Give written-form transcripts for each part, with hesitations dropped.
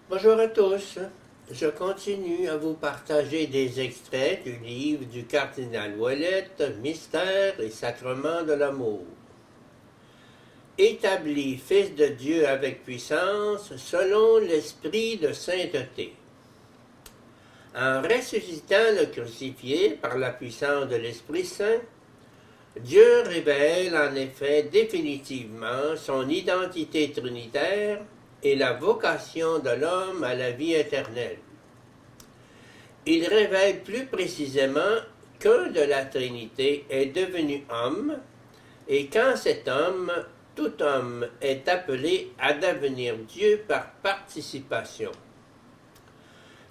Bonjour à tous. Je continue à vous partager des extraits du livre du cardinal Ouellette, Mystères et sacrements de l'amour. Établi Fils de Dieu avec puissance, selon l'esprit de sainteté. En ressuscitant le crucifié par la puissance de l'Esprit Saint, Dieu révèle en effet définitivement son identité trinitaire et la vocation de l'homme à la vie éternelle. Il révèle plus précisément qu'un de la Trinité est devenu homme, et qu'en cet homme, tout homme est appelé à devenir Dieu par participation.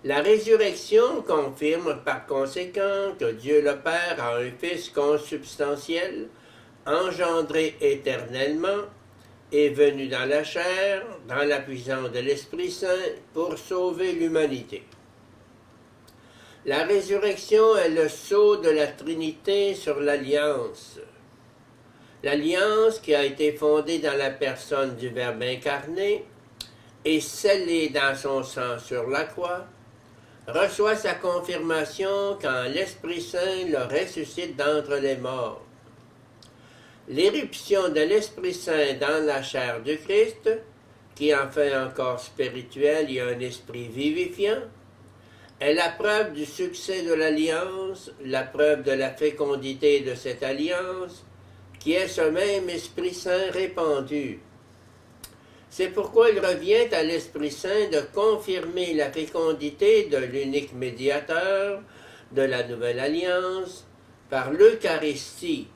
La résurrection confirme par conséquent que Dieu le Père a un Fils consubstantiel, engendré éternellement, est venu dans la chair, dans la puissance de l'Esprit Saint, pour sauver l'humanité. La résurrection est le sceau de la Trinité sur l'Alliance. L'Alliance qui a été fondée dans la personne du Verbe incarné et scellée dans son sang sur la croix, reçoit sa confirmation quand l'Esprit Saint le ressuscite d'entre les morts. L'éruption de l'Esprit Saint dans la chair du Christ, qui en fait un corps spirituel et un esprit vivifiant, est la preuve du succès de l'Alliance, la preuve de la fécondité de cette Alliance, qui est ce même Esprit Saint répandu. C'est pourquoi il revient à l'Esprit Saint de confirmer la fécondité de l'unique médiateur de la Nouvelle Alliance par l'Eucharistie,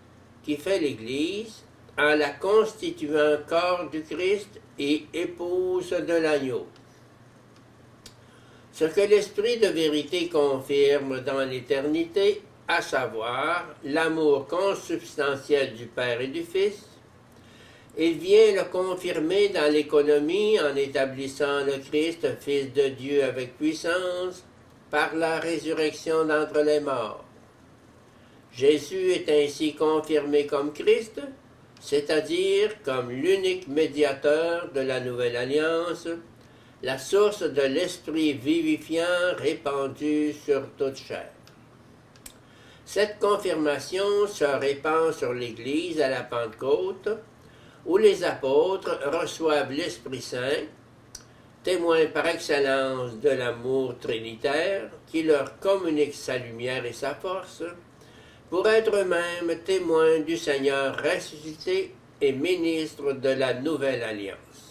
qui fait l'Église en la constituant corps du Christ et épouse de l'agneau. Ce que l'Esprit de vérité confirme dans l'éternité, à savoir l'amour consubstantiel du Père et du Fils, il vient le confirmer dans l'économie en établissant le Christ, Fils de Dieu avec puissance, par la résurrection d'entre les morts. Jésus est ainsi confirmé comme Christ, c'est-à-dire comme l'unique médiateur de la Nouvelle Alliance, la source de l'Esprit vivifiant répandu sur toute chair. Cette confirmation se répand sur l'Église à la Pentecôte, où les apôtres reçoivent l'Esprit Saint, témoin par excellence de l'amour trinitaire, qui leur communique sa lumière et sa force, pour être eux-mêmes témoins du Seigneur ressuscité et ministres de la Nouvelle Alliance.